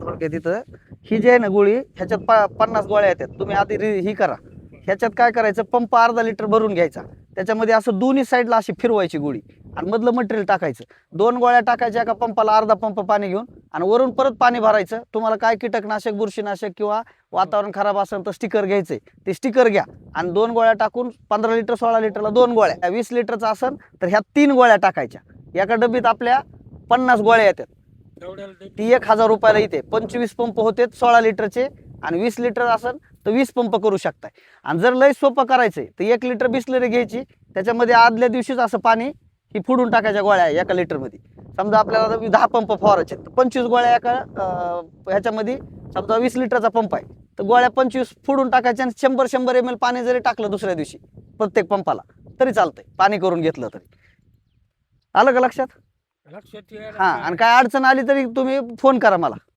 थोडक्यात तिथं ही जी आहे ना गोळी ह्याच्यात 50 गोळ्या येतात. तुम्ही आधी ही करा. ह्याच्यात काय करायचं, पंप अर्धा लिटर भरून घ्यायचा, त्याच्यामध्ये असं दोन्ही साईडला अशी फिरवायची गोळी आणि मधलं मटेरियल टाकायचं. 2 गोळ्या टाकायच्या एका पंपाला, अर्धा पंप पाणी घेऊन, आणि वरून परत पाणी भरायचं. तुम्हाला काय कीटकनाशक, बुरशीनाशक किंवा वातावरण खराब असेल तर स्टिकर घ्यायचंय, ते स्टिकर घ्या आणि 2 गोळ्या टाकून 15 लिटर 16 लिटरला 2 गोळ्या. 20 लिटरचा असेल तर ह्या 3 गोळ्या टाकायच्या. एका डबीत आपल्या 50 गोळ्या येतात. ती 1000 रुपयाला येते. 25 पंप होते 16 लिटरचे, आणि 20 लिटर असेल तर 20 पंप करू शकताय. आणि जर लय सोपं करायचंय तर 1 लिटर बिसलरी घ्यायची, त्याच्यामध्ये आदल्या दिवशीच असं पाणी ही फुडून टाकायच्या गोळ्या एका लिटरमध्ये. समजा आपल्याला 10 पंप फवारायचे तर 25 गोळ्या एका ह्याच्यामध्ये, समजा 20 लिटरचा पंप आहे तर गोळ्या 25 फुडून टाकायच्या, आणि 100 ml पाणी जरी टाकलं दुसऱ्या दिवशी प्रत्येक पंपाला तरी चालतंय, पाणी करून घेतलं तरी. आलं का लक्षात? लक्षात यायला हा, आणि काय अडचण आली तरी तुम्ही फोन करा मला.